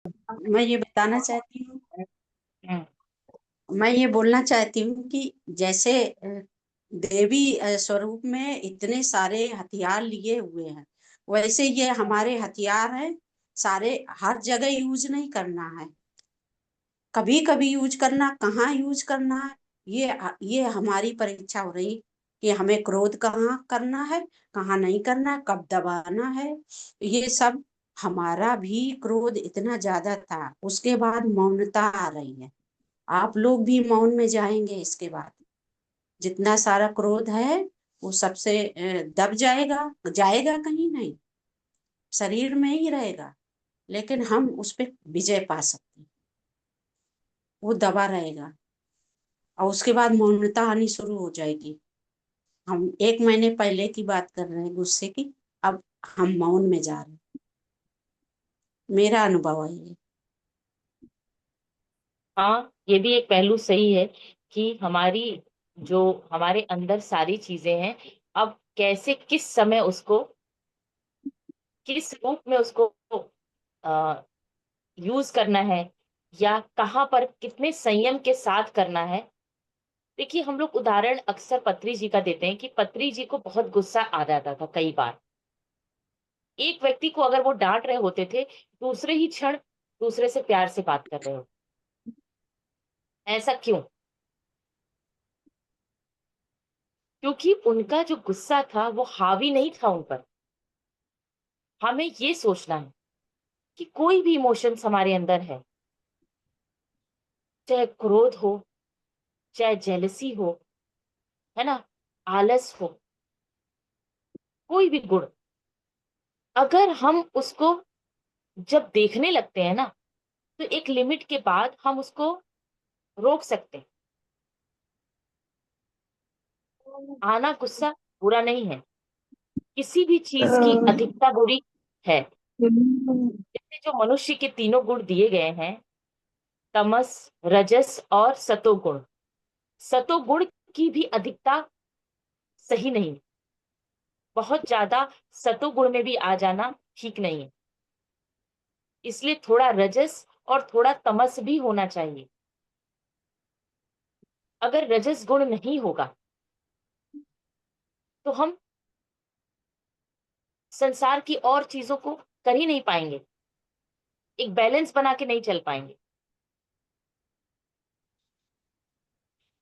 मैं ये बताना चाहती हूँ। हम्म। मैं ये बोलना चाहती हूँ कि जैसे देवी स्वरूप में इतने सारे हथियार लिए हुए हैं, वैसे ये हमारे हथियार हैं। सारे हर जगह यूज नहीं करना है, कभी कभी यूज करना, कहाँ यूज करना है। ये हमारी परीक्षा हो रही कि हमें क्रोध कहाँ करना है, कहाँ नहीं करना है, कब दबाना है। ये सब हमारा भी क्रोध इतना ज्यादा था, उसके बाद मौनता आ रही है। आप लोग भी मौन में जाएंगे इसके बाद। जितना सारा क्रोध है वो सबसे दब जाएगा, जाएगा कहीं नहीं, शरीर में ही रहेगा। लेकिन हम उस पे विजय पा सकते हैं। वो दबा रहेगा और उसके बाद मौनता आनी शुरू हो जाएगी। हम 1 महीने पहले की बात कर रहे हैं गुस्से की, अब हम मौन में जा रहे हैं। मेरा अनुभव है ये। हाँ, ये भी एक पहलू सही है कि हमारी जो हमारे अंदर सारी चीजें हैं, अब कैसे किस समय उसको किस रूप में उसको यूज करना है, या कहाँ पर कितने संयम के साथ करना है। देखिए, हम लोग उदाहरण अक्सर पत्री जी का देते हैं कि पत्री जी को बहुत गुस्सा आ जाता था कई बार। एक व्यक्ति को अगर वो डांट रहे होते थे, दूसरे ही क्षण दूसरे से प्यार से बात कर रहे हो। ऐसा क्यों? क्योंकि उनका जो गुस्सा था वो हावी नहीं था उन पर। हमें ये सोचना है कि कोई भी इमोशंस हमारे अंदर है, चाहे क्रोध हो, चाहे जेलसी हो, है ना, आलस हो, कोई भी गुण, अगर हम उसको जब देखने लगते हैं ना, तो एक लिमिट के बाद हम उसको रोक सकते हैं। आना गुस्सा बुरा नहीं है, किसी भी चीज की अधिकता बुरी है। जैसे जो मनुष्य के तीनों गुण दिए गए हैं, तमस, रजस और सतोगुण। सतोगुण की भी अधिकता सही नहीं, बहुत ज्यादा सतोगुण में भी आ जाना ठीक नहीं है। इसलिए थोड़ा रजस और थोड़ा तमस भी होना चाहिए। अगर रजस गुण नहीं होगा तो हम संसार की और चीजों को कर ही नहीं पाएंगे, एक बैलेंस बना के नहीं चल पाएंगे।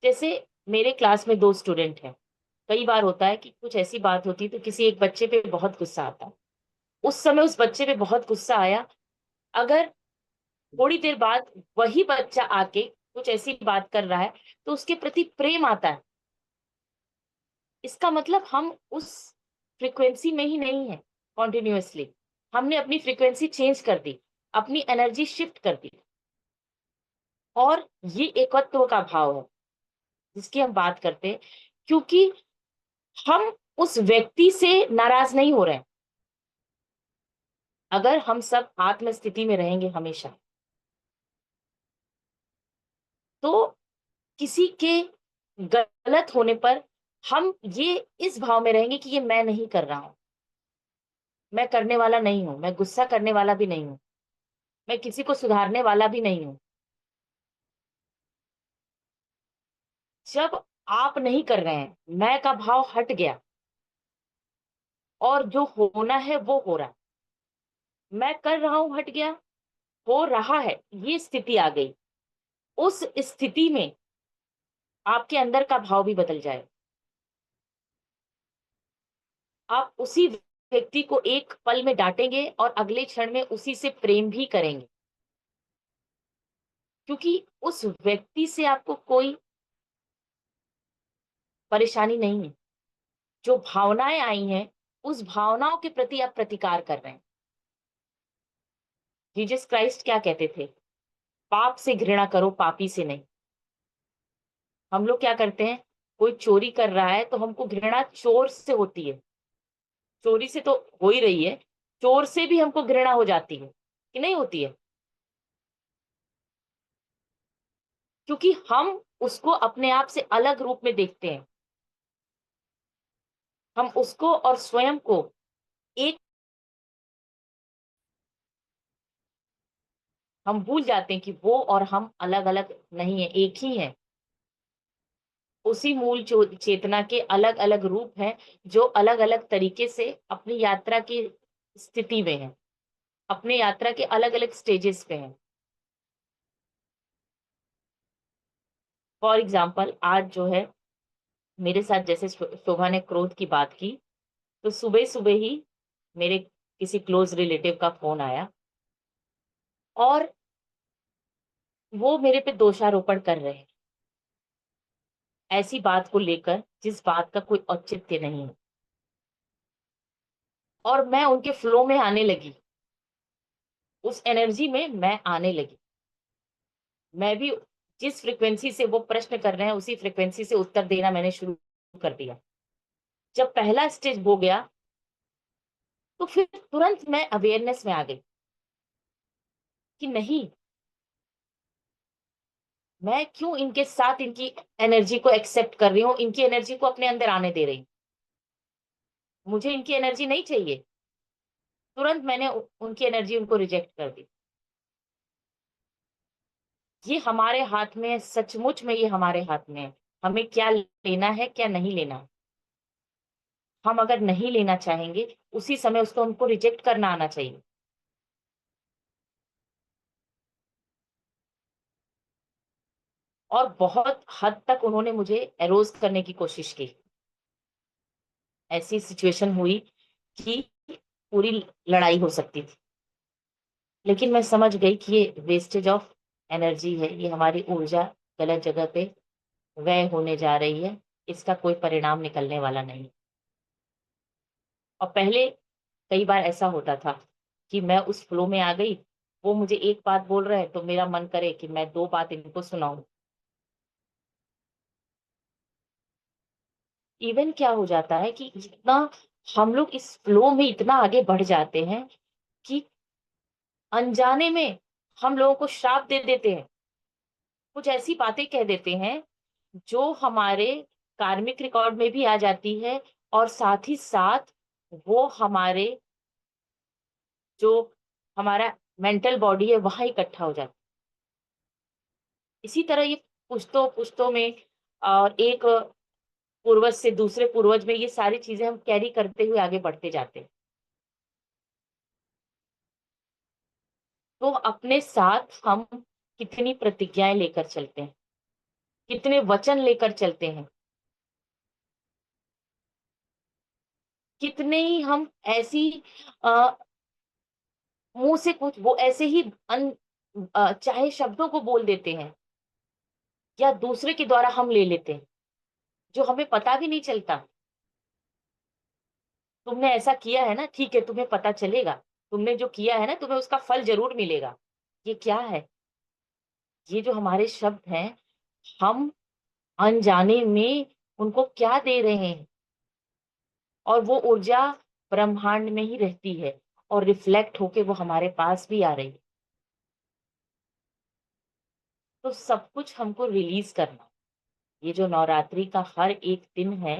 जैसे मेरे क्लास में 2 स्टूडेंट हैं। कई बार होता है कि कुछ ऐसी बात होती है तो किसी एक बच्चे पे बहुत गुस्सा आता है। उस समय उस बच्चे पे बहुत गुस्सा आया, अगर थोड़ी देर बाद वही बच्चा आके कुछ ऐसी बात कर रहा है तो उसके प्रति प्रेम आता है। इसका मतलब हम उस फ्रिक्वेंसी में ही नहीं है कॉन्टिन्यूअसली। हमने अपनी फ्रिक्वेंसी चेंज कर दी, अपनी एनर्जी शिफ्ट कर दी। और ये एकत्व का भाव है जिसकी हम बात करते हैं, क्योंकि हम उस व्यक्ति से नाराज नहीं हो रहे हैं। अगर हम सब आत्म स्थिति में रहेंगे हमेशा, तो किसी के गलत होने पर हम ये इस भाव में रहेंगे कि ये मैं नहीं कर रहा हूं, मैं करने वाला नहीं हूं, मैं गुस्सा करने वाला भी नहीं हूं, मैं किसी को सुधारने वाला भी नहीं हूं। जब आप नहीं कर रहे हैं, मैं का भाव हट गया और जो होना है वो हो रहा है, मैं कर रहा हूं हट गया, हो रहा है, ये स्थिति आ गई। उस स्थिति में आपके अंदर का भाव भी बदल जाए। आप उसी व्यक्ति को एक पल में डांटेंगे और अगले क्षण में उसी से प्रेम भी करेंगे, क्योंकि उस व्यक्ति से आपको कोई परेशानी नहीं है। जो भावनाएं आई हैं, उस भावनाओं के प्रति आप प्रतिकार कर रहे हैं। जीसस क्राइस्ट क्या कहते थे? पाप से घृणा करो, पापी से नहीं। हम लोग क्या करते हैं? कोई चोरी कर रहा है तो हमको घृणा चोर से होती है, चोरी से तो हो ही रही है, चोर से भी हमको घृणा हो जाती है कि नहीं होती है? क्योंकि हम उसको अपने आप से अलग रूप में देखते हैं। हम उसको और स्वयं को एक हम भूल जाते हैं कि वो और हम अलग अलग नहीं है, एक ही है। उसी मूल चेतना के अलग अलग रूप हैं, जो अलग अलग तरीके से अपनी यात्रा की स्थिति में है, अपने यात्रा के अलग अलग स्टेजेस पे हैं। फॉर एग्जाम्पल, आज जो है मेरे साथ, जैसे शोभा ने क्रोध की बात की, तो सुबह सुबह ही मेरे किसी क्लोज रिलेटिव का फोन आया और वो मेरे पे दोषारोपण कर रहे हैं, ऐसी बात को लेकर जिस बात का कोई औचित्य नहीं है। और मैं उनके फ्लो में आने लगी, उस एनर्जी में मैं आने लगी। मैं भी जिस फ्रिक्वेंसी से वो प्रश्न कर रहे हैं, उसी फ्रिक्वेंसी से उत्तर देना मैंने शुरू कर दिया। जब पहला स्टेज हो गया, तो फिर तुरंत मैं अवेयरनेस में आ गई कि नहीं, मैं क्यों इनके साथ इनकी एनर्जी को एक्सेप्ट कर रही हूँ, इनकी एनर्जी को अपने अंदर आने दे रही हूँ। मुझे इनकी एनर्जी नहीं चाहिए। तुरंत मैंने उनकी एनर्जी उनको रिजेक्ट कर दी। ये हमारे हाथ में है, सचमुच में ये हमारे हाथ में है। हमें क्या लेना है, क्या नहीं लेना। हम अगर नहीं लेना चाहेंगे, उसी समय उसको हमको रिजेक्ट करना आना चाहिए। और बहुत हद तक उन्होंने मुझे एरोज करने की कोशिश की। ऐसी सिचुएशन हुई कि पूरी लड़ाई हो सकती थी। लेकिन मैं समझ गई कि ये वेस्टेज ऑफ एनर्जी है, ये हमारी ऊर्जा गलत जगह पे व्यय होने जा रही है। इसका कोई परिणाम निकलने वाला नहीं। और पहले कई बार ऐसा होता था कि मैं उस फ्लो में आ गई, वो मुझे एक बात बोल रहे हैं तो मेरा मन करे कि मैं दो बात इनको सुनाऊं। इवन क्या हो जाता है कि इतना हम लोग इस फ्लो में इतना आगे बढ़ जाते हैं कि अनजाने में हम लोगों को श्राप दे देते हैं। कुछ ऐसी बातें कह देते हैं जो हमारे कार्मिक रिकॉर्ड में भी आ जाती है, और साथ ही साथ वो हमारे जो हमारा मेंटल बॉडी है वहां इकट्ठा हो जाता है। इसी तरह ये पुश्तों पुश्तों में, और एक पूर्वज से दूसरे पूर्वज में, ये सारी चीजें हम कैरी करते हुए आगे बढ़ते जाते हैं। तो अपने साथ हम कितनी प्रतिज्ञाएं लेकर चलते हैं, कितने वचन लेकर चलते हैं, कितने ही हम ऐसी आ, मुंह से कुछ वो ऐसे ही चाहे शब्दों को बोल देते हैं, या दूसरे के द्वारा हम ले लेते हैं, जो हमें पता भी नहीं चलता। तुमने ऐसा किया है ना, ठीक है, तुम्हें पता चलेगा। तुमने जो किया है ना, तुम्हें उसका फल जरूर मिलेगा। ये क्या है? ये जो हमारे शब्द हैं, हम अनजाने में उनको क्या दे रहे हैं। और वो ऊर्जा ब्रह्मांड में ही रहती है, और रिफ्लेक्ट होके वो हमारे पास भी आ रही है। तो सब कुछ हमको रिलीज करना। ये जो नवरात्रि का हर एक दिन है,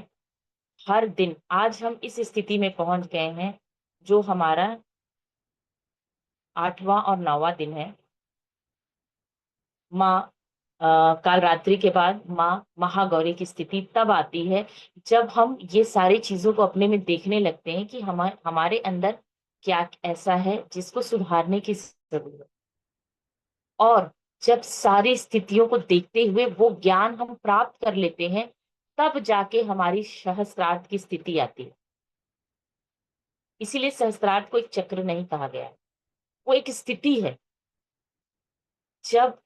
हर दिन आज हम इस स्थिति में पहुंच गए हैं, जो हमारा 8वां और 9वां दिन है। माँ काल रात्रि के बाद माँ महागौरी की स्थिति तब आती है जब हम ये सारी चीजों को अपने में देखने लगते हैं कि हमारे अंदर क्या ऐसा है जिसको सुधारने की जरूरत। और जब सारी स्थितियों को देखते हुए वो ज्ञान हम प्राप्त कर लेते हैं, तब जाके हमारी सहस्त्रार्थ की स्थिति आती है। इसीलिए सहस्त्रार्थ को एक चक्र नहीं कहा गया है, वो एक स्थिति है। जब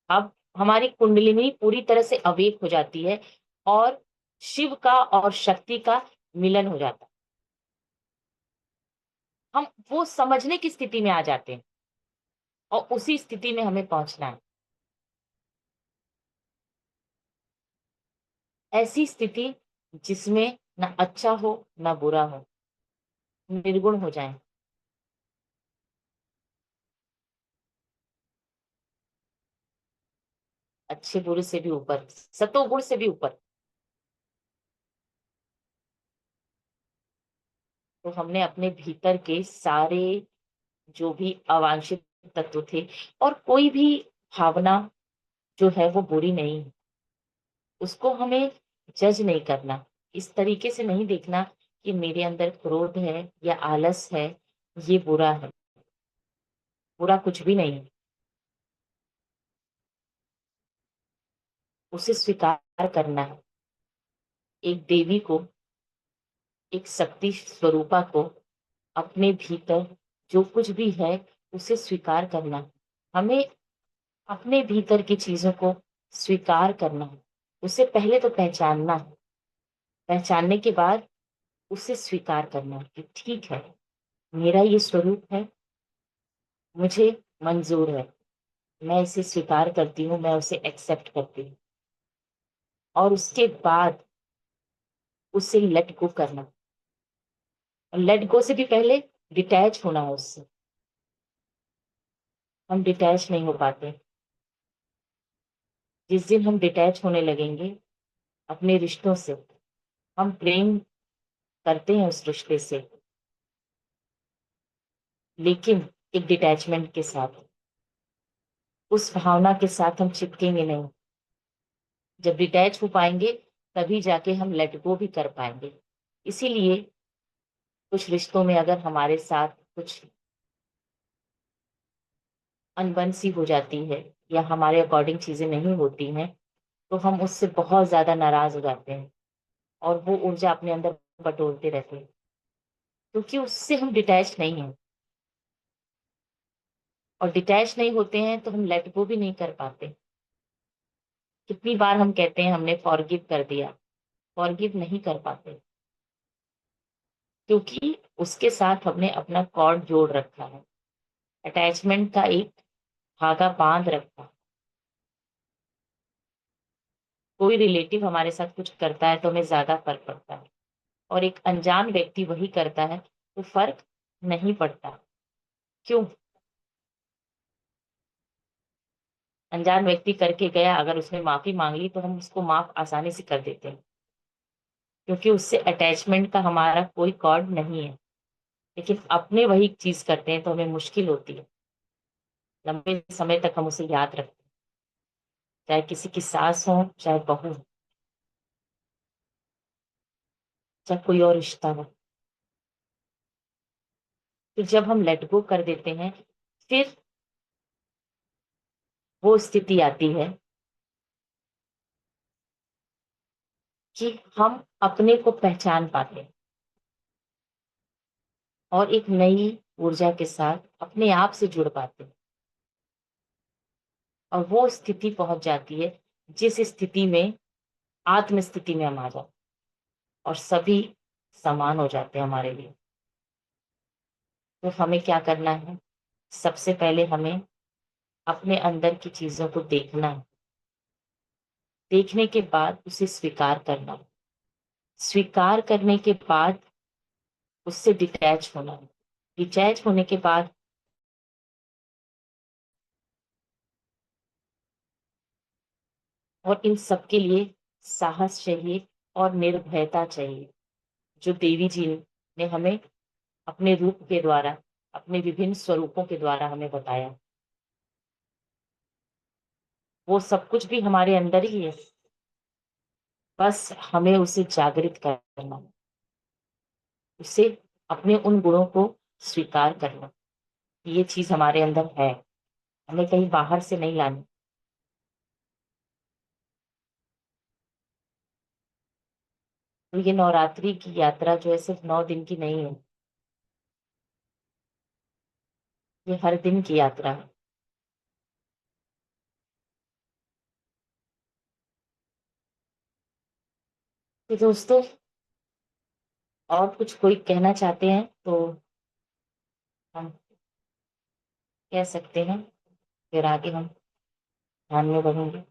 अब हमारी कुंडलिनी पूरी तरह से अवेक हो जाती है, और शिव का और शक्ति का मिलन हो जाता है, हम वो समझने की स्थिति में आ जाते हैं। और उसी स्थिति में हमें पहुंचना है। ऐसी स्थिति जिसमें ना अच्छा हो ना बुरा हो, निर्गुण हो जाए। अच्छे बुरे से भी ऊपर, सतोगुण से भी ऊपर। तो हमने अपने भीतर के सारे जो भी अवांछित तत्व थे। और कोई भी भावना जो है वो बुरी नहीं है, उसको हमें जज नहीं करना, इस तरीके से नहीं देखना कि मेरे अंदर क्रोध है या आलस है, ये बुरा है। बुरा कुछ भी नहीं है, उसे स्वीकार करना है। एक देवी को, एक शक्ति स्वरूपा को अपने भीतर जो कुछ भी है उसे स्वीकार करना है। हमें अपने भीतर की चीजों को स्वीकार करना है। उसे पहले तो पहचानना है, पहचानने के बाद उसे स्वीकार करना है कि ठीक है, मेरा ये स्वरूप है, मुझे मंजूर है, मैं इसे स्वीकार करती हूँ, मैं उसे एक्सेप्ट करती हूँ। और उसके बाद उसे लेट गो करना। और लेट गो से भी पहले डिटैच होना है उससे। हम डिटैच नहीं हो पाते। जिस दिन हम डिटैच होने लगेंगे अपने रिश्तों से, हम प्रेम करते हैं उस रिश्ते से, लेकिन एक डिटैचमेंट के साथ, उस भावना के साथ हम चिपकेंगे नहीं। जब डिटैच हो पाएंगे तभी जाके हम लेट गो भी कर पाएंगे। इसीलिए कुछ रिश्तों में अगर हमारे साथ कुछ अनबन सी हो जाती है या हमारे अकॉर्डिंग चीजें नहीं होती हैं, तो हम उससे बहुत ज्यादा नाराज हो जाते हैं और वो ऊर्जा अपने अंदर बटोरते रहते हैं, क्योंकि उससे हम डिटैच नहीं हैं। और डिटैच नहीं होते हैं तो हम लेट गो भी नहीं कर पाते। कितनी बार हम कहते हैं हमने फॉरगिव कर दिया, फॉरगिव नहीं कर पाते, क्योंकि उसके साथ हमने अपना कॉर्ड जोड़ रखा है, अटैचमेंट का एक धागा बांध रखा है। कोई रिलेटिव हमारे साथ कुछ करता है तो हमें ज्यादा फर्क पड़ता है, और एक अनजान व्यक्ति वही करता है तो फर्क नहीं पड़ता। क्यों? अनजान व्यक्ति करके गया, अगर उसने माफी मांग ली तो हम उसको माफ आसानी से कर देते हैं, क्योंकि उससे अटैचमेंट का हमारा कोई कॉर्ड नहीं है। लेकिन अपने वही चीज करते हैं तो हमें मुश्किल होती है, लंबे समय तक हम उसे याद रखते हैं, चाहे किसी की सास हो, चाहे बहू हो, चाहे कोई और रिश्ता हो। तो जब हम लेट गो कर देते हैं, फिर वो स्थिति आती है कि हम अपने को पहचान पाते हैं और एक नई ऊर्जा के साथ अपने आप से जुड़ पाते हैं। और वो स्थिति पहुंच जाती है जिस स्थिति में आत्म स्थिति में हम आ जाते हैं और सभी समान हो जाते हैं हमारे लिए। तो हमें क्या करना है? सबसे पहले हमें अपने अंदर की चीजों को देखना है, देखने के बाद उसे स्वीकार करना है, स्वीकार करने के बाद उससे डिटैच होना है, डिटैच होने के बाद और इन सब के लिए साहस चाहिए और निर्भयता चाहिए, जो देवी जी ने हमें अपने रूप के द्वारा, अपने विभिन्न स्वरूपों के द्वारा हमें बताया। वो सब कुछ भी हमारे अंदर ही है, बस हमें उसे जागृत करना, उसे, अपने उन गुणों को स्वीकार करना कि ये चीज हमारे अंदर है, हमें कहीं बाहर से नहीं लानी। तो ये नवरात्रि की यात्रा जो है सिर्फ 9 दिन की नहीं है, ये हर दिन की यात्रा है। तो दोस्तों, और कुछ कोई कहना चाहते हैं तो हम कह सकते हैं, फिर आगे हम ध्यान में बढ़ेंगे।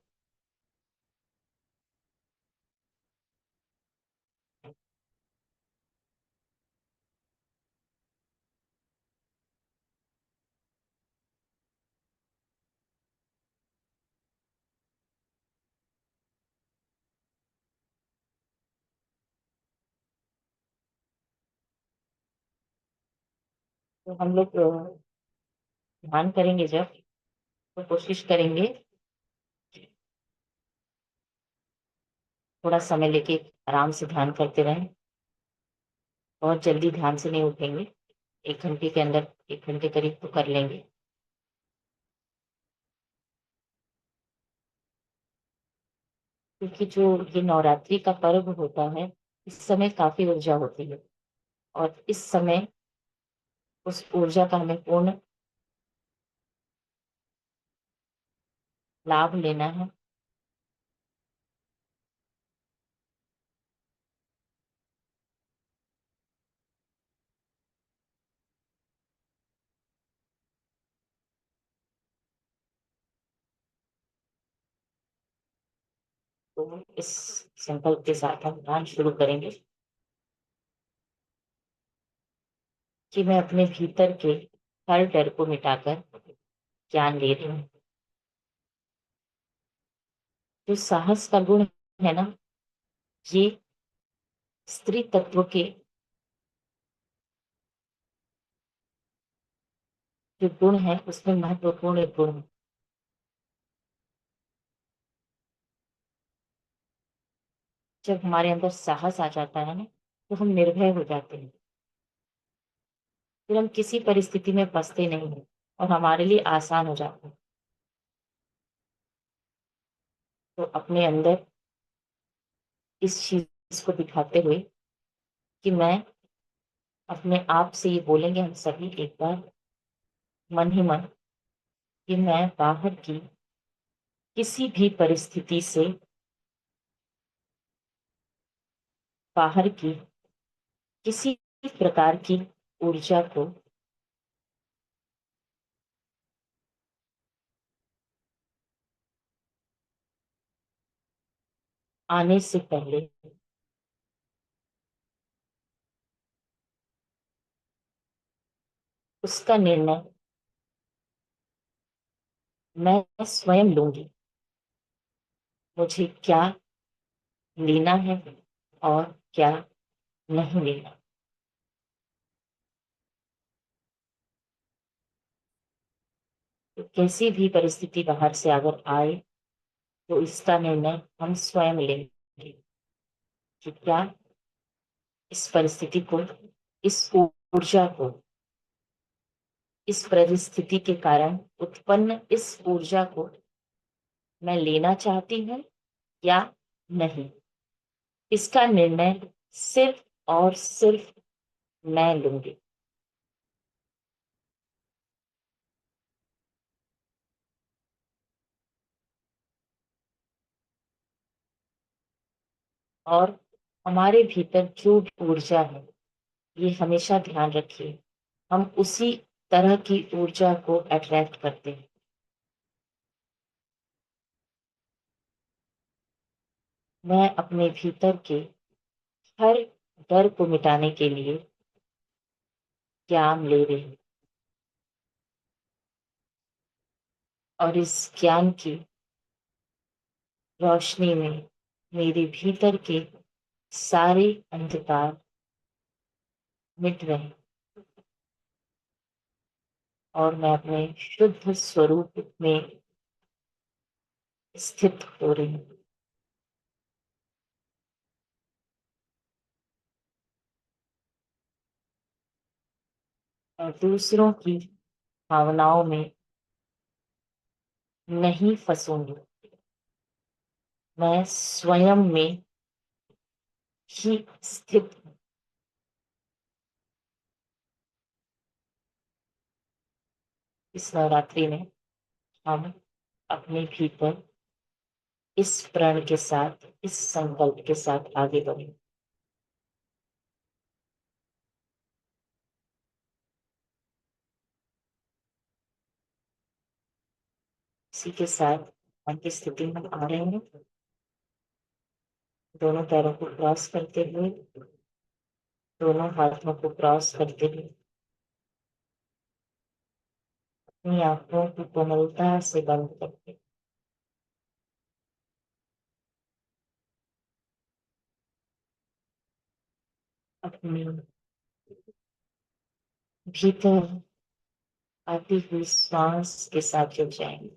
तो हम लोग ध्यान करेंगे जब, तो कोशिश करेंगे थोड़ा समय लेके आराम से ध्यान करते रहें। बहुत जल्दी ध्यान से नहीं उठेंगे, 1 घंटे के अंदर, 1 घंटे करीब तो कर लेंगे। क्योंकि जो ये नवरात्रि का पर्व होता है, इस समय काफी ऊर्जा होती है, और इस समय उस ऊर्जा का हमें पूर्ण लाभ लेना है। तो इस संकल्प के साथ हम ध्यान शुरू करेंगे कि मैं अपने भीतर के हर डर को मिटाकर ज्ञान ले रही हूँ। जो साहस का गुण है ना, ये स्त्री तत्व के जो गुण है उसमें महत्वपूर्ण एक गुण है। जब हमारे अंदर साहस आ जाता है ना, तो हम निर्भय हो जाते हैं। फिर हम किसी परिस्थिति में फंसते नहीं हैं, और हमारे लिए आसान हो जाता है। तो अपने अंदर इस चीज को दिखाते हुए कि मैं अपने आप से ये बोलेंगे हम सभी एक बार मन ही मन, कि मैं बाहर की किसी भी परिस्थिति से, बाहर की किसी प्रकार की ऊर्जा को आने से पहले उसका निर्णय मैं स्वयं लूंगी। मुझे क्या लेना है और क्या नहीं लेना। तो कैसी भी परिस्थिति बाहर से अगर आए, तो इसका निर्णय हम स्वयं लेंगे कि क्या इस परिस्थिति को, इस ऊर्जा को, इस परिस्थिति के कारण उत्पन्न इस ऊर्जा को मैं लेना चाहती हूँ या नहीं। इसका निर्णय सिर्फ और सिर्फ मैं लूंगी। और हमारे भीतर जो भी ऊर्जा है, ये हमेशा ध्यान रखिए, हम उसी तरह की ऊर्जा को अट्रैक्ट करते हैं। मैं अपने भीतर के हर डर को मिटाने के लिए ज्ञान ले रही हूँ, और इस ज्ञान की रोशनी में मेरे भीतर के सारे अंधकार मिट रहे हैं, और मैं अपने शुद्ध स्वरूप में स्थित हो रही हूँ। और दूसरों की भावनाओं में नहीं फंसूंगी। मैं स्वयं में ही स्थित हूँ। इस नवरात्रि में हम अपने भीतर इस प्रण के साथ, इस संकल्प के साथ आगे बढ़े। इसी के साथ मन की स्थिति में आ रहे हैं, दोनों पैरों को क्रॉस करते हुए, दोनों हाथों को क्रॉस करते हुए, अपनी आंखों की कोमलता से बंद करके अपने भीतर आती हुई श्वास के साथ जुड़ जाएंगे।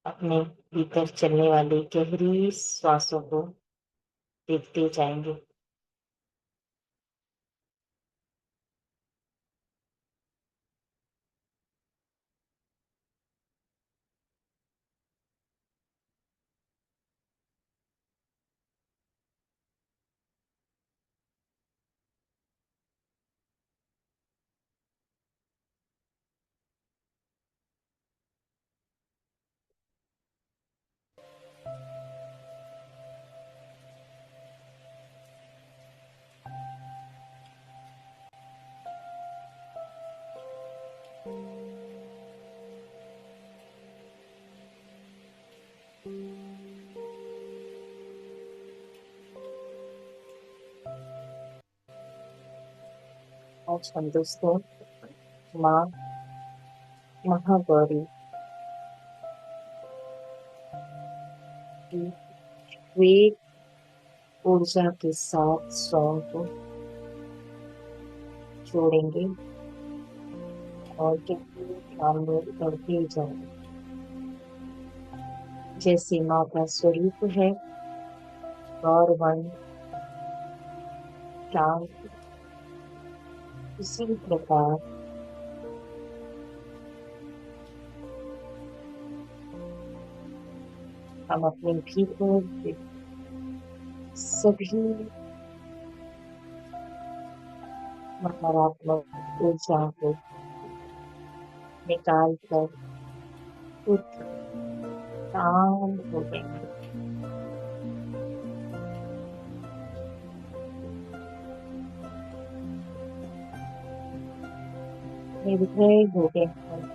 अपने भीतर चलने वाली गहरी श्वासों को देखते जाएंगे। आज हम दोस्तों माँ महागौरी की श्वेत ऊर्जा के साथ स्वयं को जोड़ेंगे और गहरे ध्यान में बढ़ते जाएंगे। जैसे माँ का स्वरूप है गौरवन शांत, उसी प्रकार हम अपने भीतर के सभी नकारात्मक ऊर्जा को निकाल कर खुद शांत हो जाएंगे। निर्भय हो गए हैं।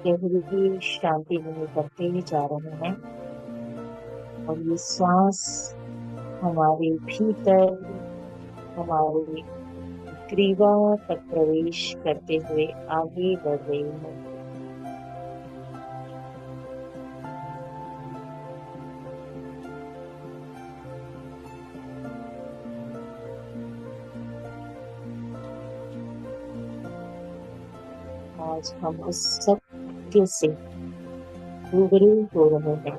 गहरी शांति में करते ही जा रहे हैं और ये श्वास हमारे भीतर हमारे ग्रीवा तक प्रवेश करते हुए आगे बढ़ रही है। आज हम उस सत्य से रूबरू हो रहे हैं।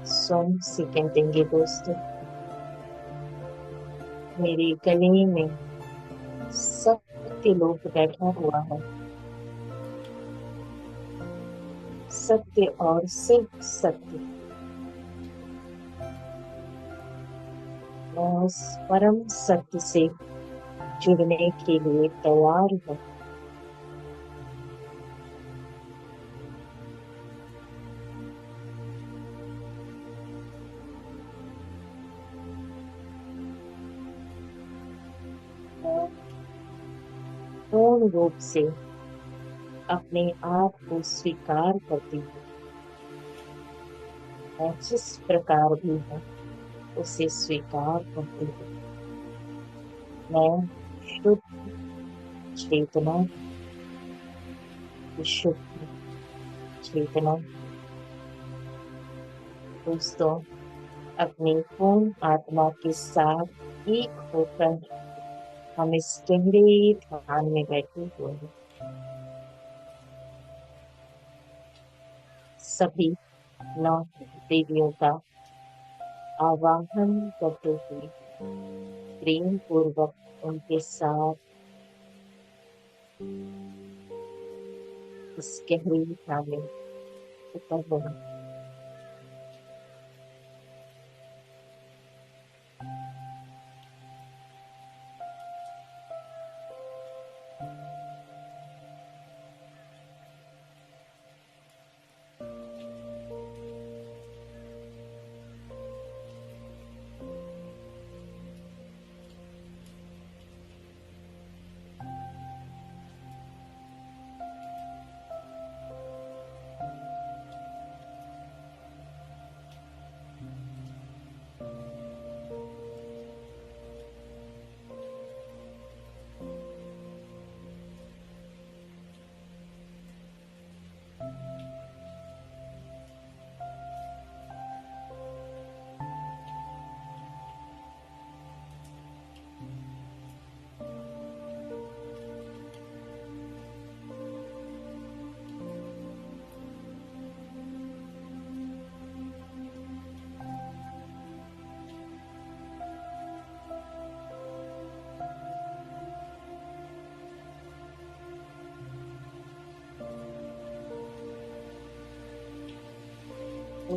स्वयं से कह देंगे दोस्तों, मेरे गले में सत्य लोक बैठा हुआ है। सत्य और सिर्फ सत्य। मैं उस परम सत्य से जुड़ने के लिए तैयार हूँ। पूर्ण रूप से अपने आप को स्वीकार करती हूँ। मैं जिस प्रकार भी हूँ उसे स्वीकार करती हूँ। मैं शुद्ध चेतना, विशुद्ध चेतना। दोस्तों, अपनी पूर्ण आत्मा के साथ एक होकर हम इस गहरे ध्यान में बैठे हुए हैं। सभी 9 देवियों का आवाहन करते हुए प्रेम पूर्वक उनके साथ इस गहरे ध्यान में उतर रहे हैं।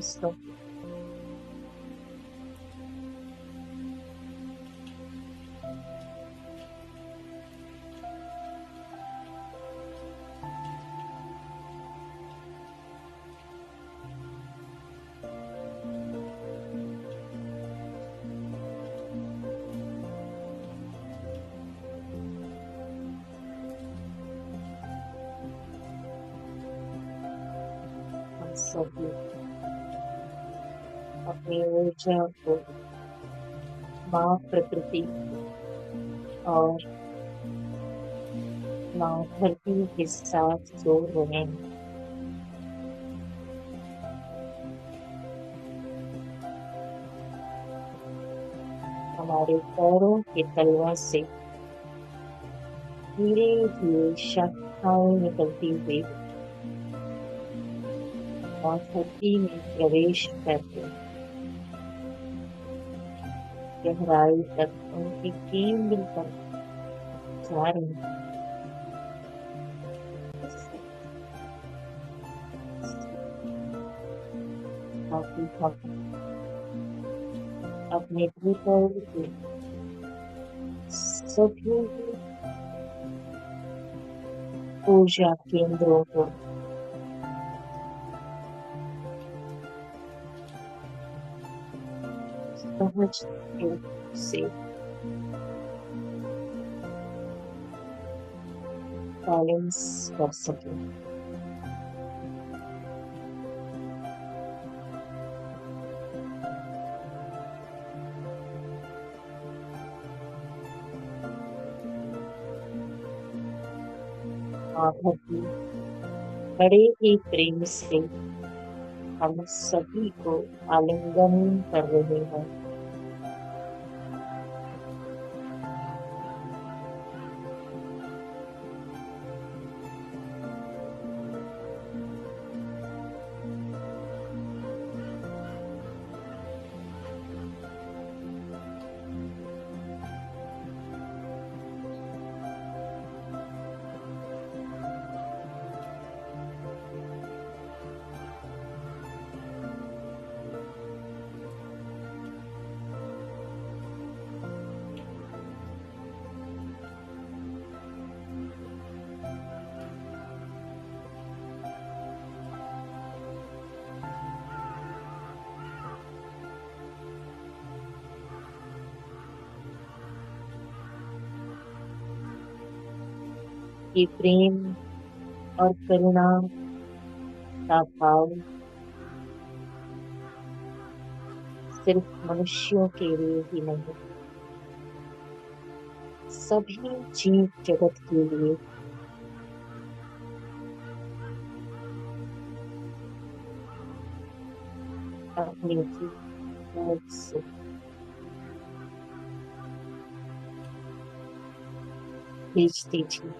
दोस्तों। हम सभी अपनी ऊर्जा को माँ प्रकृति और माँ धरती के साथ जोड़ रहे हैं। हमारे पैरों के तलवा से धीरे धीरे शाखाएं निकलती हुई माँ धरती में प्रवेश करके गहराई तक उनके केंद्र पर जा रही हैं। ताकि हम अपने भीतर के सभी ऊर्जा केंद्रों को सहज रूप से बैलेंस कर सके। माँ धरती बड़े ही प्रेम से हम सभी को आलिंगन कर रहे हैं। ये प्रेम और करुणा का भाव सिर्फ मनुष्यों के लिए ही नहीं, सभी जीव जगत के लिए अपनी जीवन से भेज दीजिए।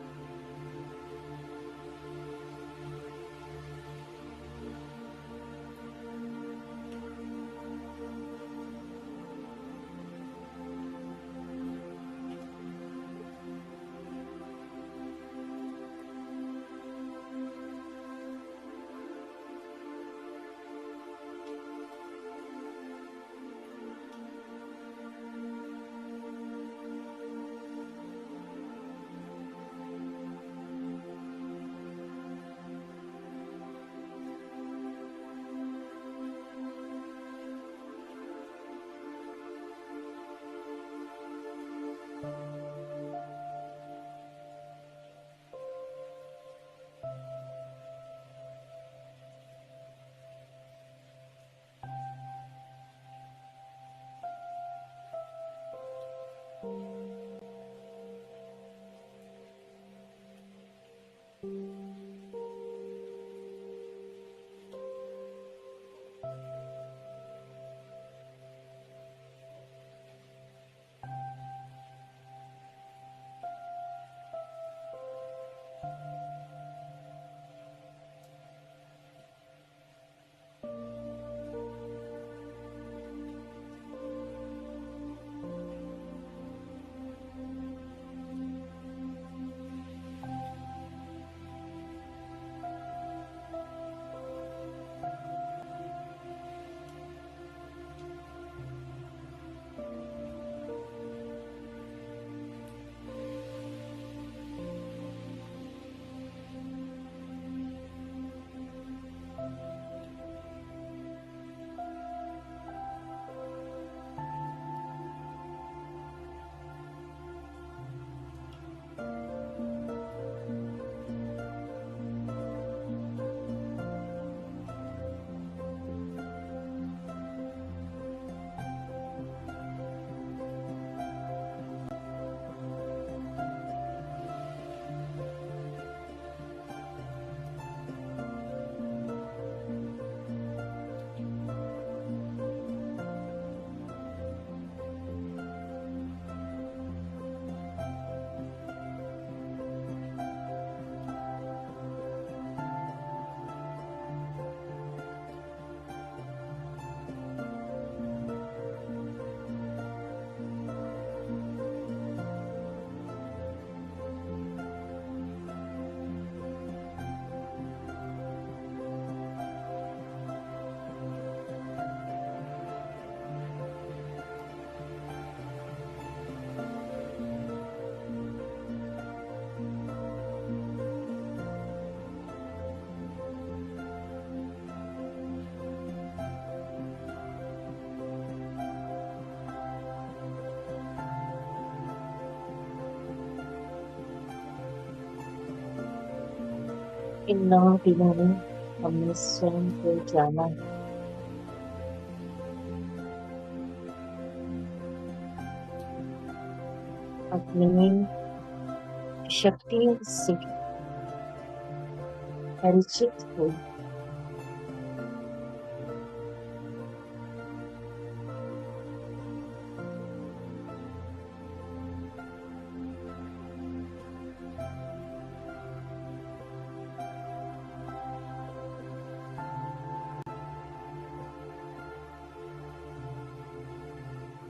इन 9 दिनों में हमने स्वयं को जाना है, अपनी शक्तियों से परिचित हो,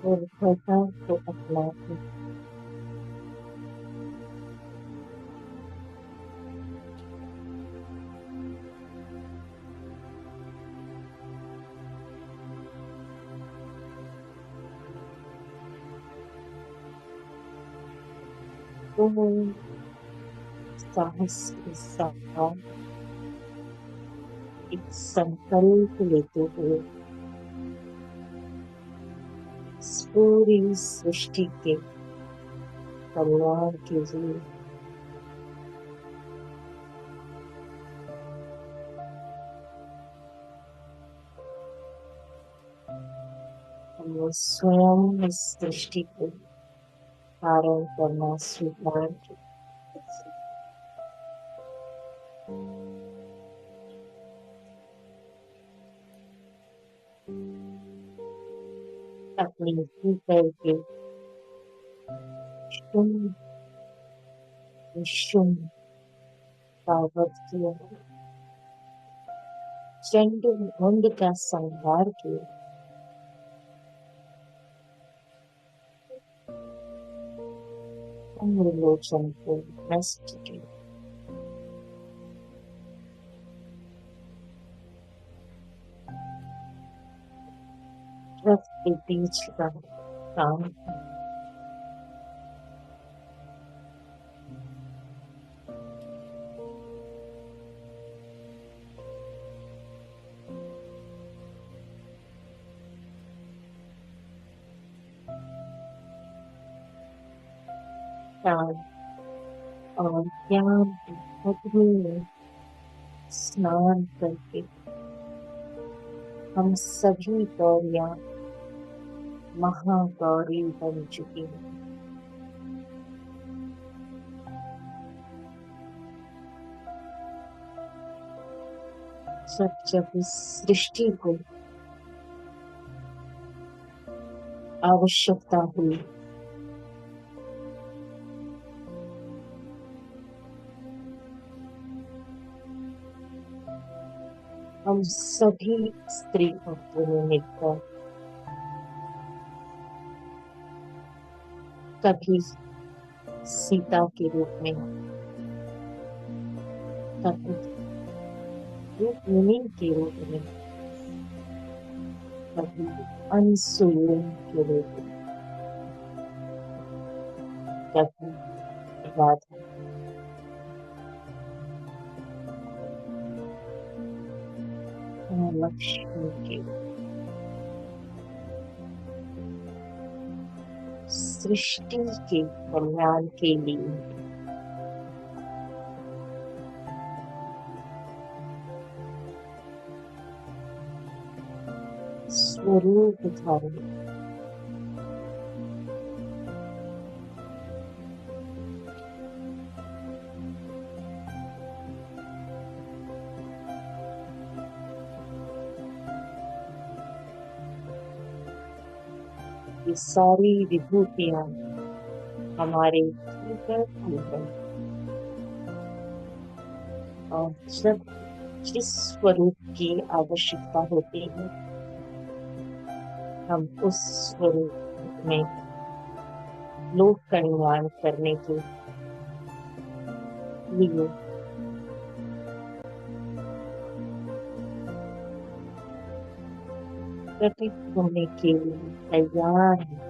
निर्भरता को अपना के तो साहस के साथ एक संकल्प लेते हुए इस पूरी सृष्टि के कल्याण के लिए हमें स्वयं इस सृष्टि को धारण करना स्वीकार किया। अपनी भीतर के शून्य शून्य का वध किया, चंड मुंड का संहार किया, लोचन को नष्ट किया, रथ के बीच का काम ज्ञान और ज्ञान की नदी में स्नान करके हम सभी गौरियां महागौरी बन चुकी हैं। जब इस सृष्टि को आवश्यकता हुई, हम सभी स्त्री भक्तों ने मिलकर कभी सीता के रूप में, कभी रुक्मिणी के रूप में, कभी अनसुया के रूप में, कभी राधा, लक्ष्मी के, सृष्टि के कल्याण के लिए स्वरूप धारण ये सारी विभूतियां हमारे भीतर हैं, और जब जिस स्वरूप की आवश्यकता होती है, हम उस स्वरूप में लोक कल्याण करने के लिए प्रकट होने के लिए तैयार हैं।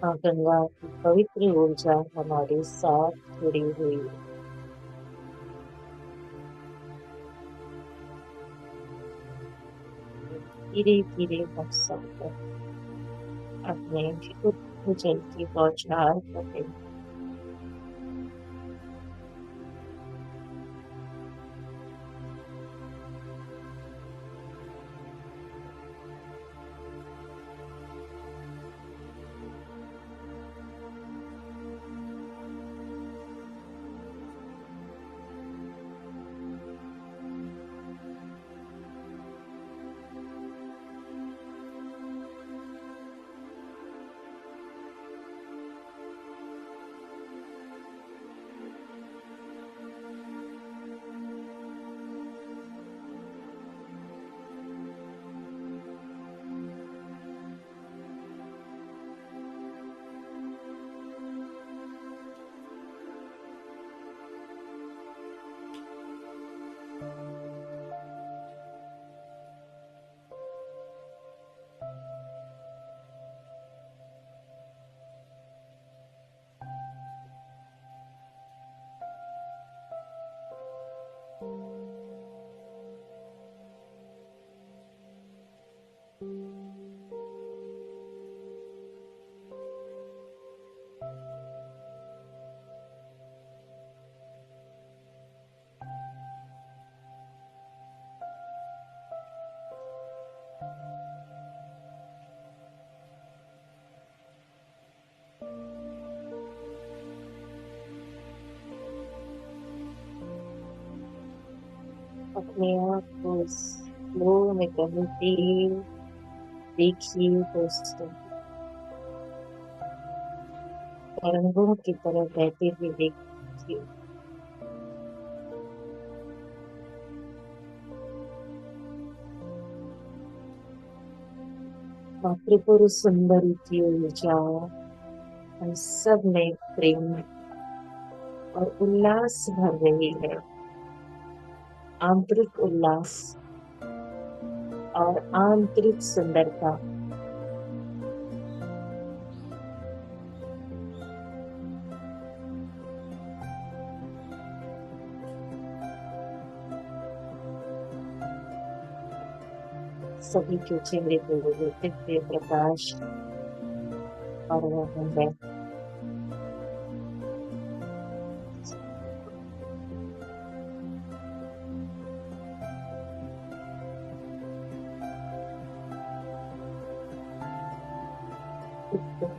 और गंगा की पवित्र ऊर्जा हमारे साथ जुड़ी हुई है। धीरे धीरे हम सब अपने शुद्ध जल की बौछार करें। अपने आप को स्लो में कहते देखिए दोस्तों, तरंगों की तरह बहते हुए देखिए। मातृपुर सुंदरी की ऊर्जा हम सब में प्रेम और उल्लास भर रही है। आंतरिक उल्लास और आंतरिक सुंदरता। सभी के चेहरे पे वो दिव्य प्रकाश और वह है।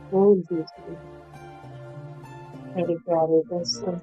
बोल दीजिए मेरे प्यारे दोस्तों,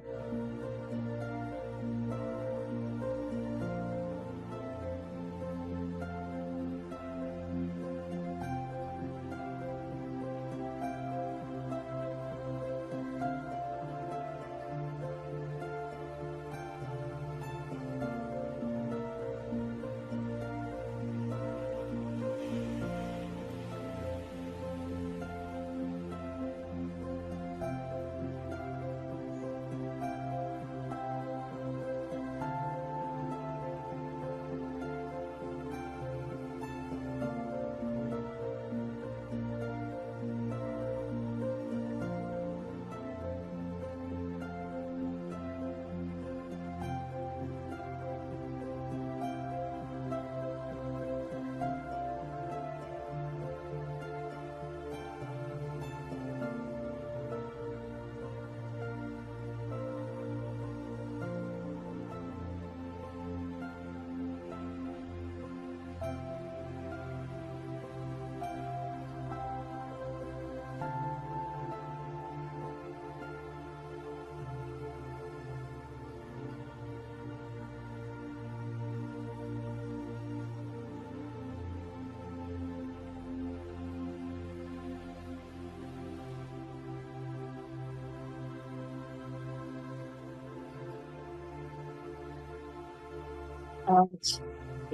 आज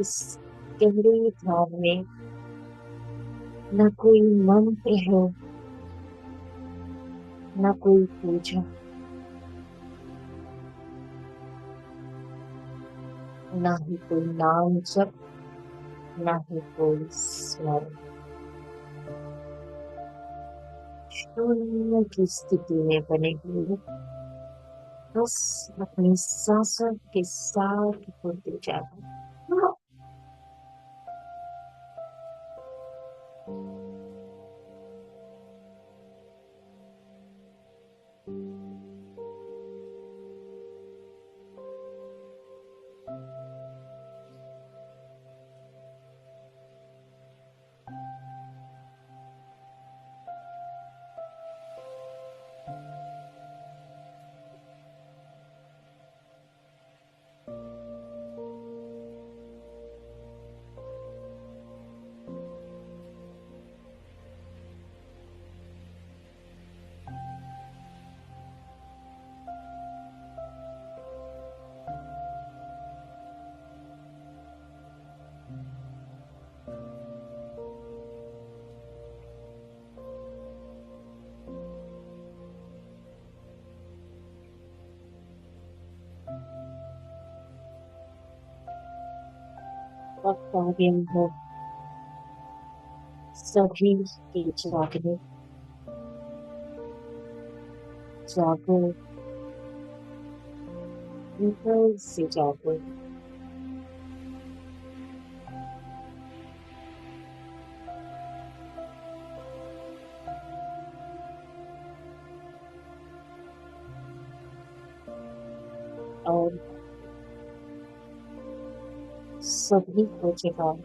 इस गहरे ध्यान में न कोई मंत्र है, न कोई पूजा, न ही कोई नाम जप, न ही कोई स्मरण। शून्य की स्थिति में बने हुए बस अपनी सांसों के साथ होते जाना। वक्त आ गया है सभी के जागने। जागो, भीतर से जागो। और सभी को जगाओ।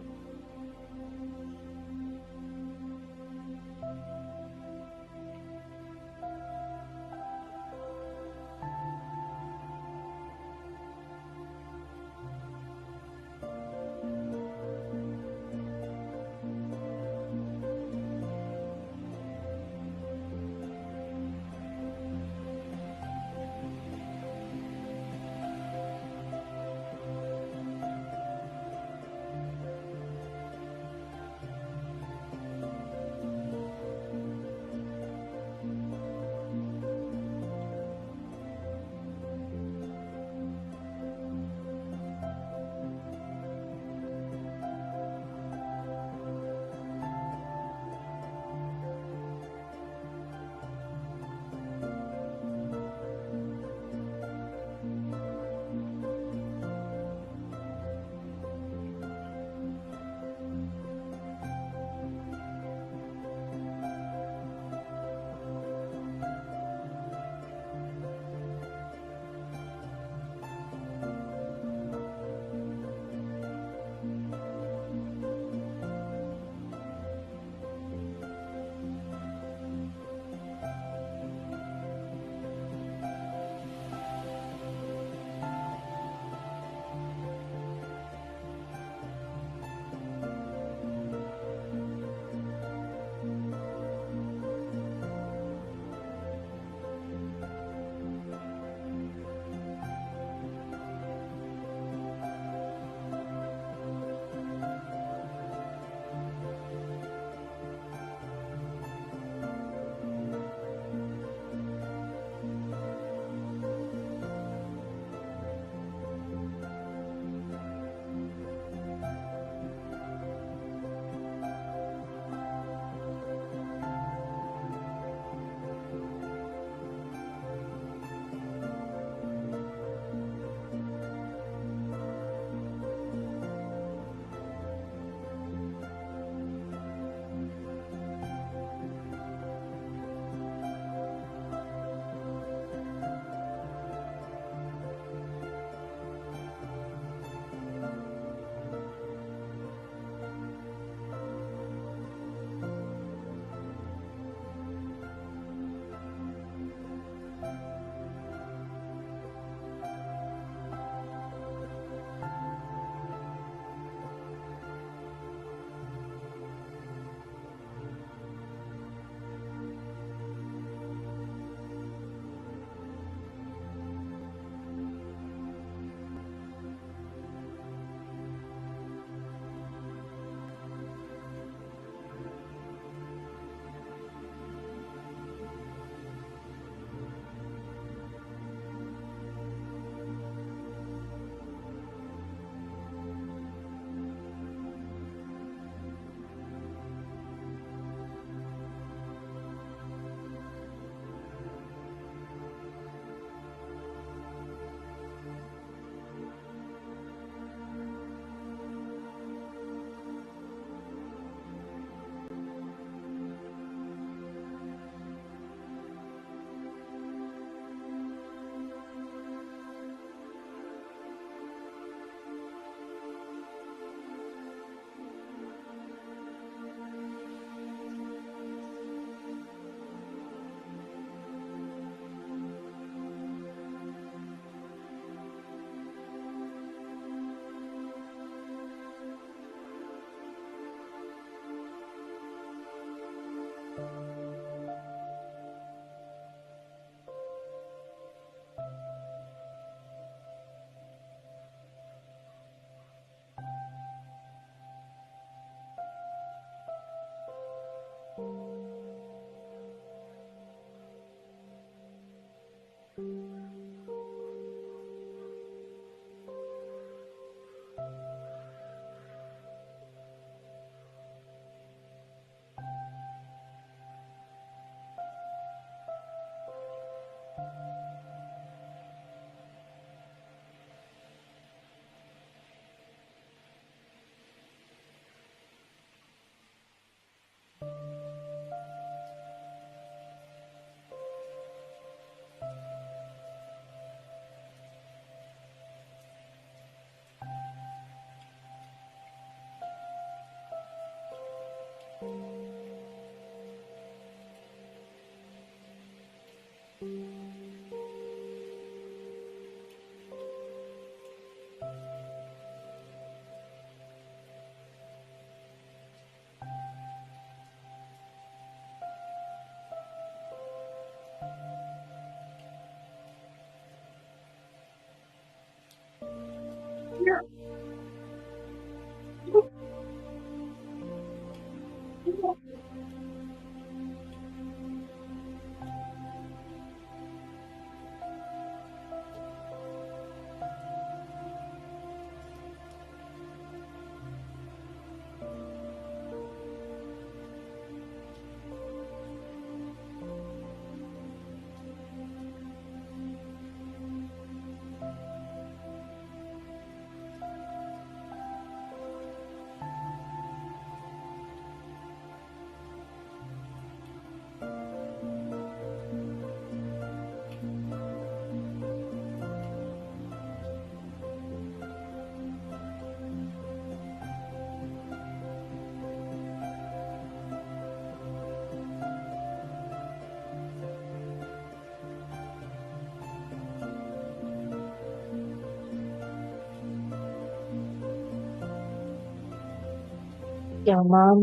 क्या मान,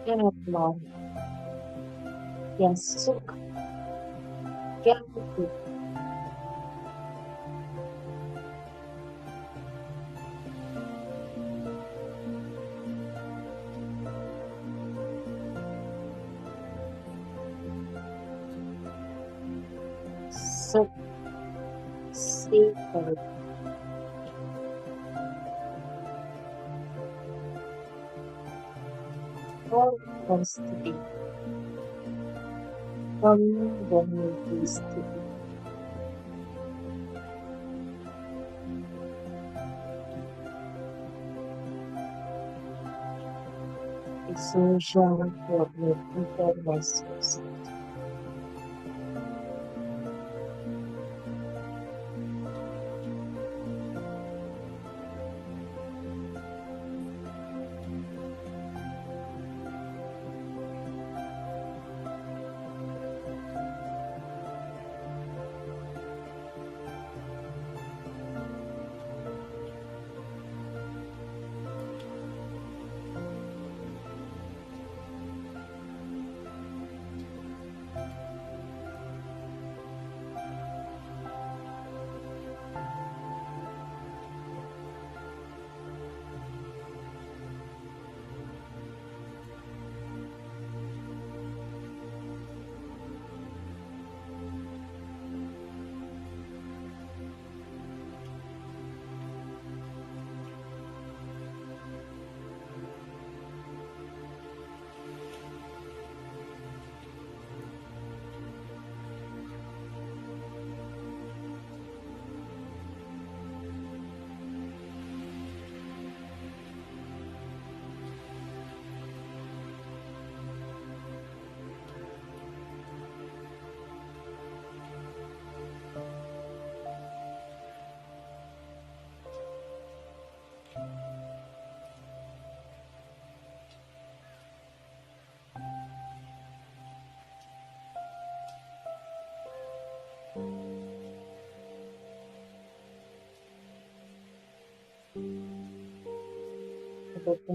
क्या अपमान, क्या सुख, क्या दुख, सब से परे और परिस्थिति, कम रहने की स्थिति, इस ऊर्जा को अपने भीतर महसूस कीजिए।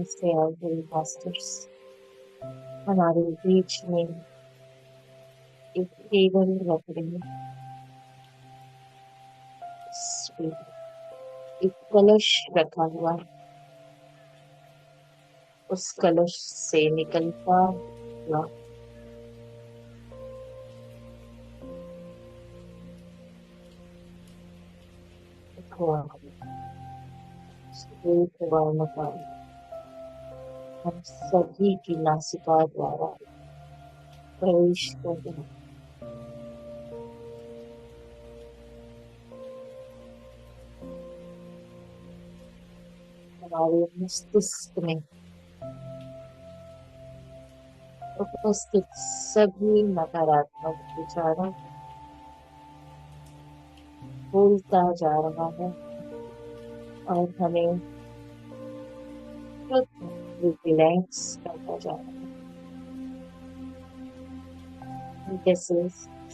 से आए हुए मास्टर्स हमारे बीच में एक टेबल रख रहे हैं, उस पे एक कलश रखा हुआ है, उस कलश से निकलता हुआ धुआं, श्वेत वर्ण का हम सभी की नासिका द्वारा प्रवेश कर रहे हैं। हमारे मस्तिष्क में उपस्थित सभी नकारात्मक विचारों भूलता जा रहा है और हमें खुद रिलैक्स करता जा रहा है, जैसे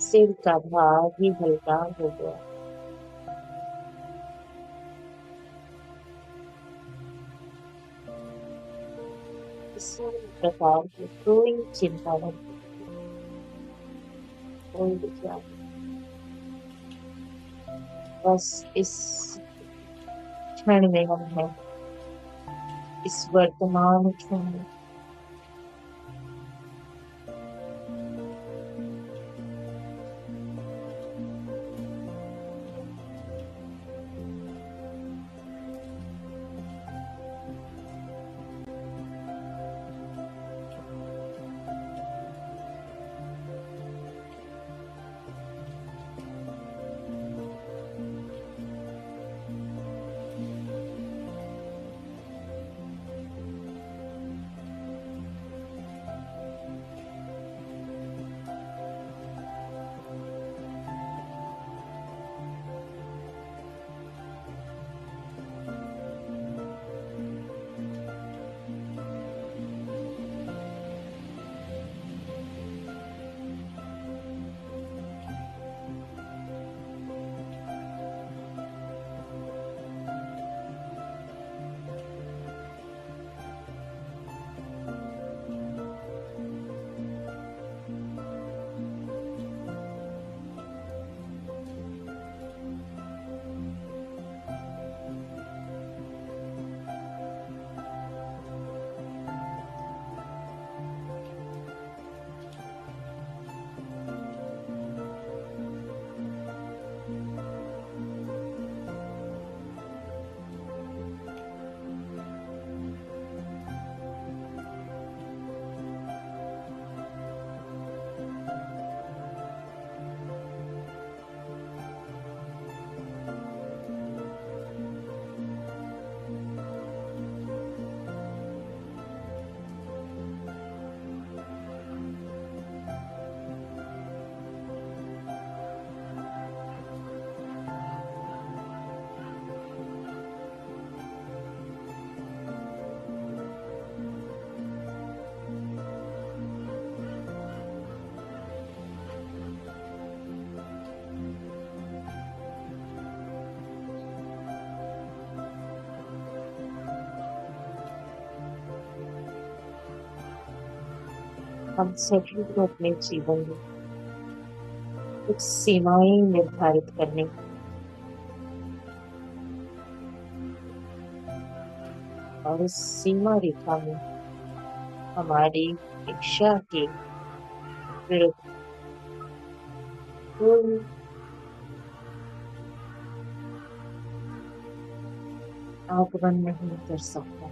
सिर का भार भी हल्का हो गया। किसी प्रकार की कोई चिंता नहीं, कोई विचार, बस इस क्षण में हम हैं, इस वर्तमान क्षण में हम सभी को अपने जीवन में कुछ सीमाएं निर्धारित करने और उस सीमा रेखा में हमारी इच्छा के विरुद्ध कोई आगमन नहीं कर सकता।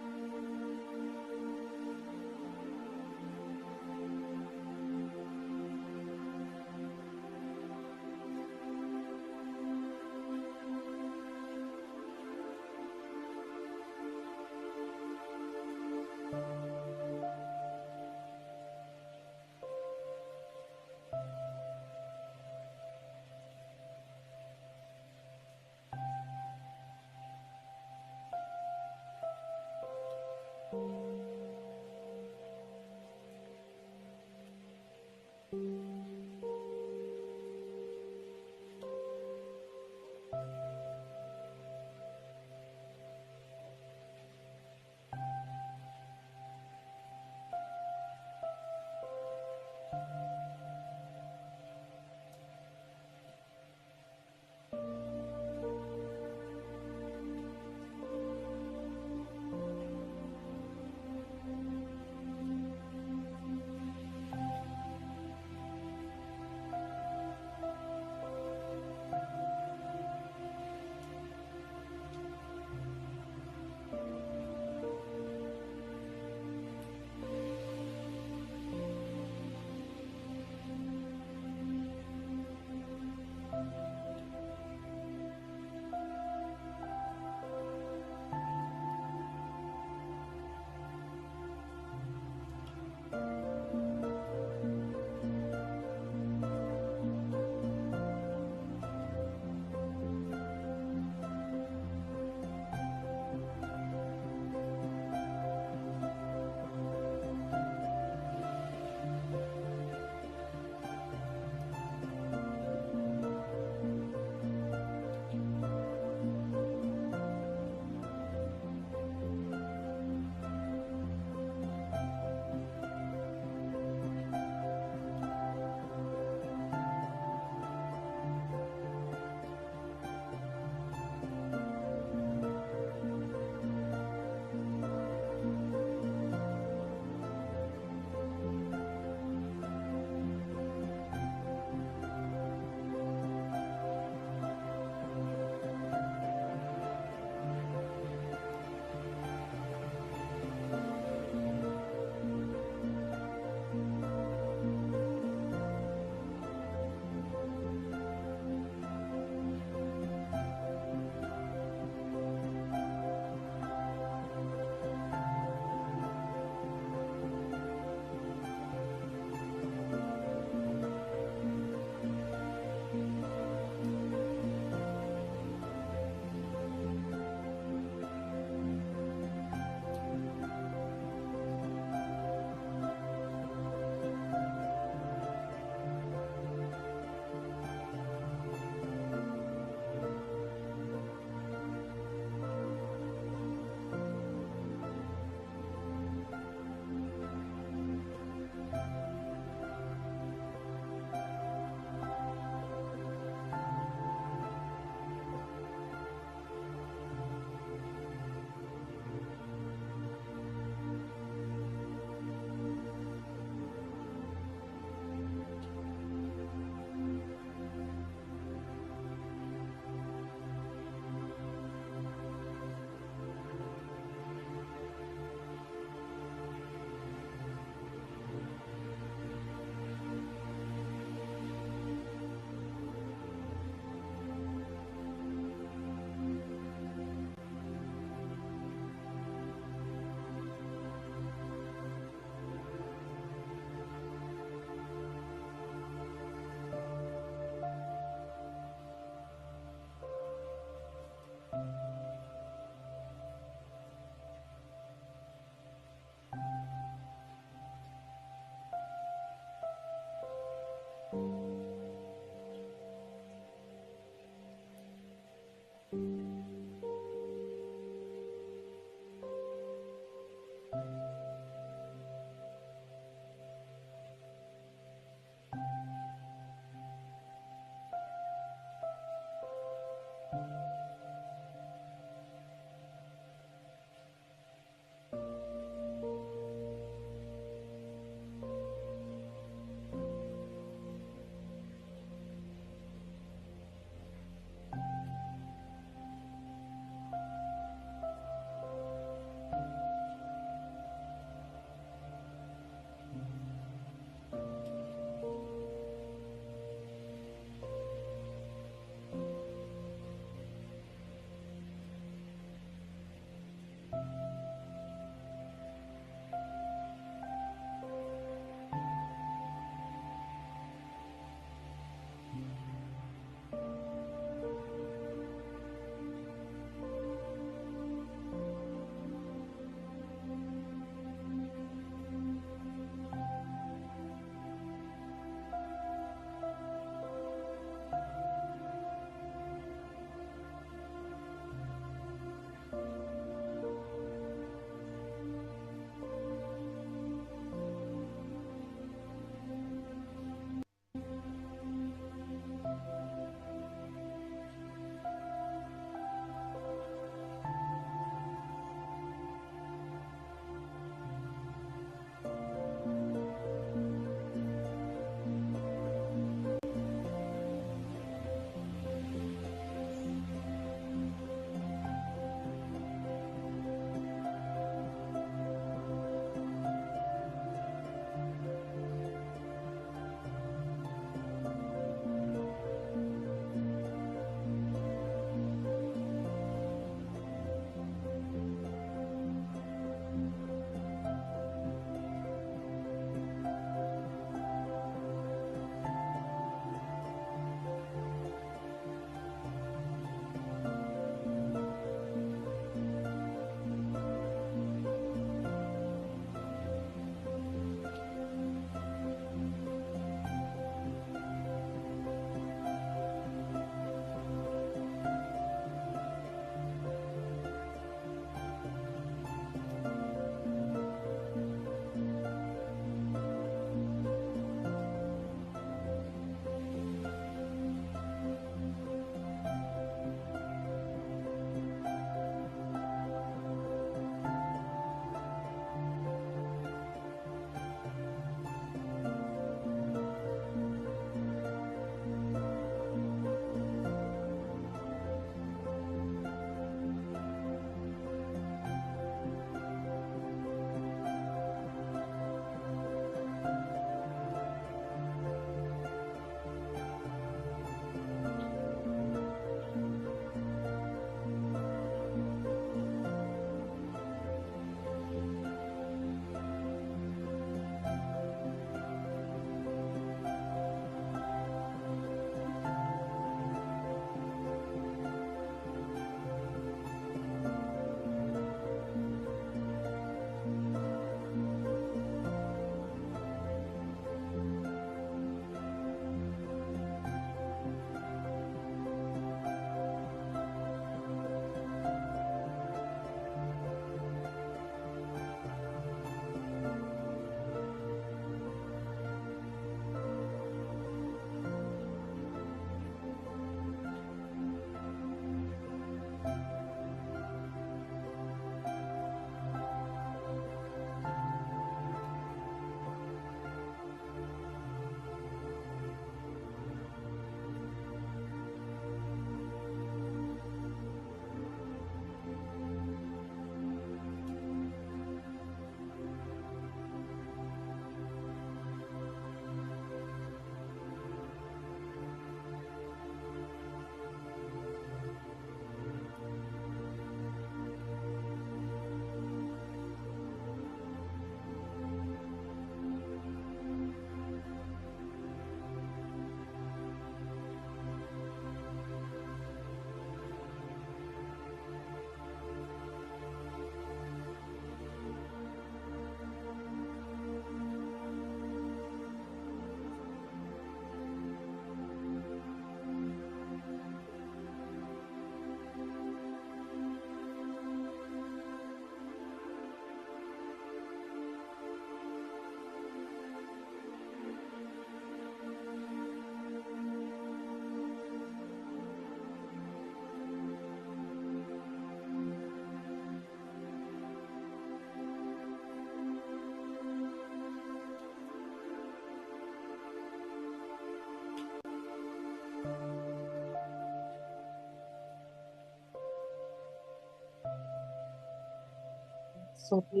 सभी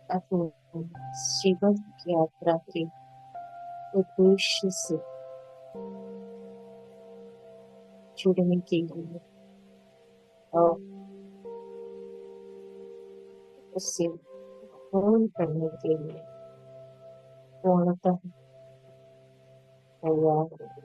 अपनी जीवन की यात्रा के उद्देश्य से जुड़ने के लिए और उससे पूर्ण करने के लिए पूर्णतः तैयार है।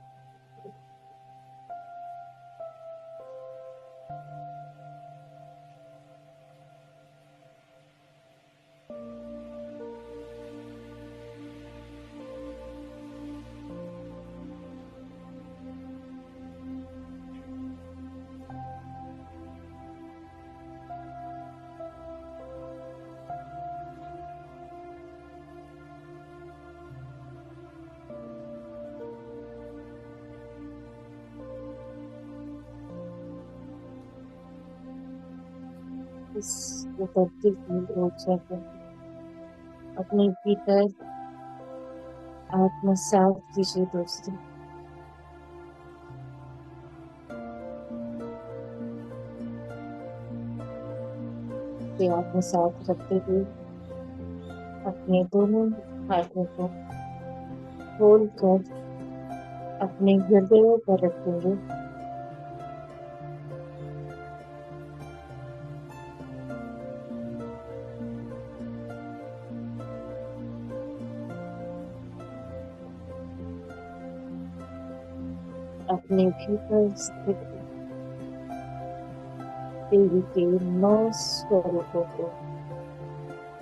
इस उतरती हुई ऊर्जा को अपने भीतर आत्मसात कीजिए दोस्तों। से आत्मसात रखते हुए अपने दोनों हाथों को खोलकर अपने हृदय पर रखेंगे। अपने भीतर स्थित देवी के 9 स्वरूपों को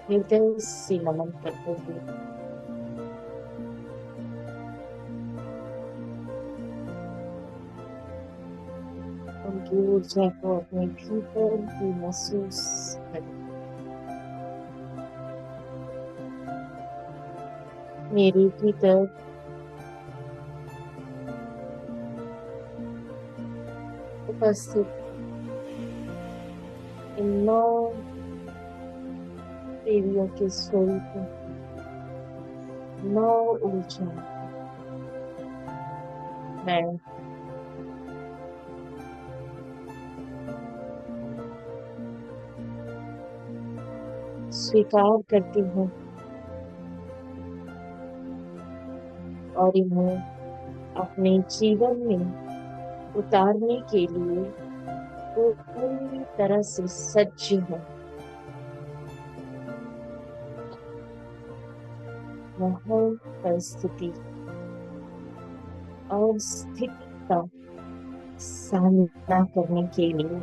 हृदय से नमन करते हुए उनकी ऊर्जा को अपने भीतर भी महसूस करें। मेरे भीतर उपस्थित इन 9 देवियों के स्वरूप 9 ऊर्जा मैं स्वीकार करती हूँ और इन्हें अपने जीवन में उतारने के लिए पूरी तरह से सज्ज हूँ। मैं हर परिस्थिति और स्थिति का सामना करने के लिए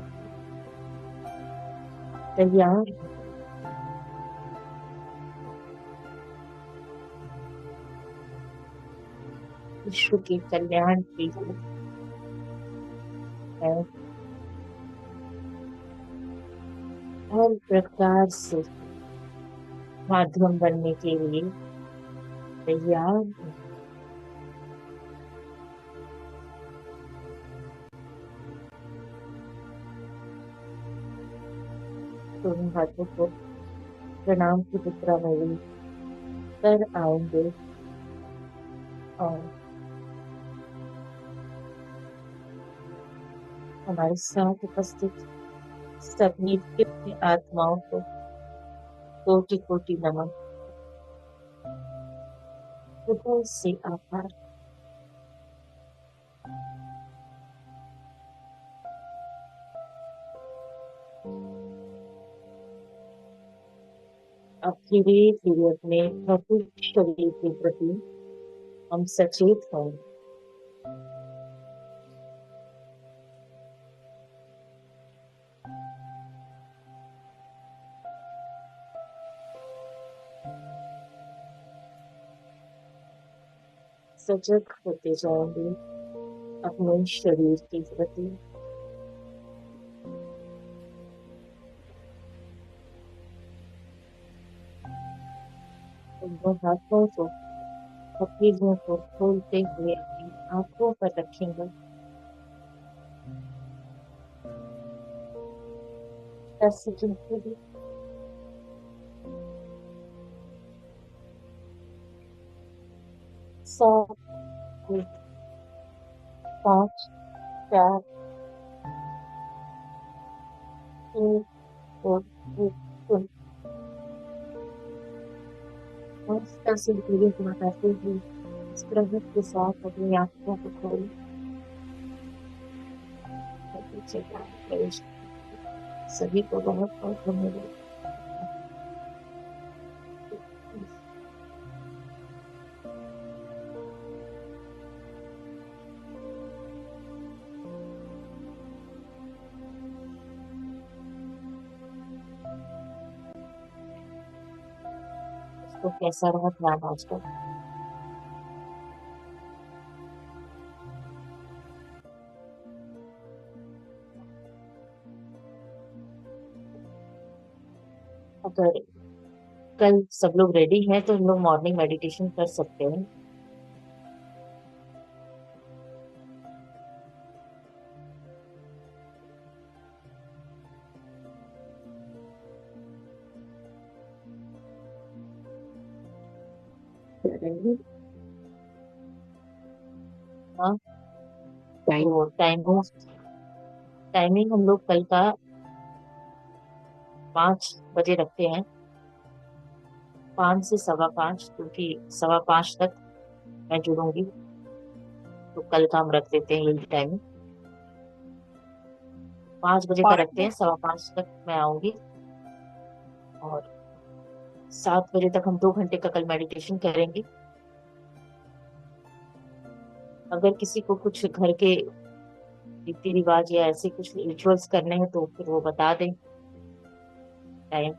तैयार हूँ। विश्व के कल्याण के लिए मैं हर प्रकार से माध्यम बनने के लिए तैयार हूँ। दोनों हाथों को प्रणाम की मुद्रा में कर आएंगे और हमारे साथ उपस्थित सभी दिव्य आत्माओं को कोटि कोटि नमन, हृदय से आभार। अब धीरे धीरे अपने भौतिक शरीर के प्रति हम सचेत हों। सजग होते जाएंगे अपने शरीर के प्रति। दोनों हाथों को हथेलियों को खोलते हुए अपनी आंखों पर रखेंगे। सेकंड 7 5 4 3 2 1 और इस तरह से धीरे को बताते हुए इस प्रगति के साथ अपनी आंखों को खोल पीछे प्रवेश। सभी को बहुत बहुत धन्यवाद। तो कैसा रहा ध्यान आज का? अगर कल सब लोग रेडी हैं तो हम लोग मॉर्निंग मेडिटेशन कर सकते हैं। हाँ, टाइम तो टाइमिंग हम लोग कल का 5 बजे रखते हैं। 5 से 5:15, क्योंकि 5:15 तक मैं जुड़ूंगी, तो कल का हम रख देते हैं यही टाइमिंग। 5 बजे का रखते हैं, 5:15 तक मैं आऊंगी। और 7 बजे तक हम 2 घंटे का कल मेडिटेशन करेंगे। अगर किसी को कुछ घर के रीति रिवाज या ऐसे कुछ रिचुअल्स करने हैं तो फिर वो बता दें टाइम।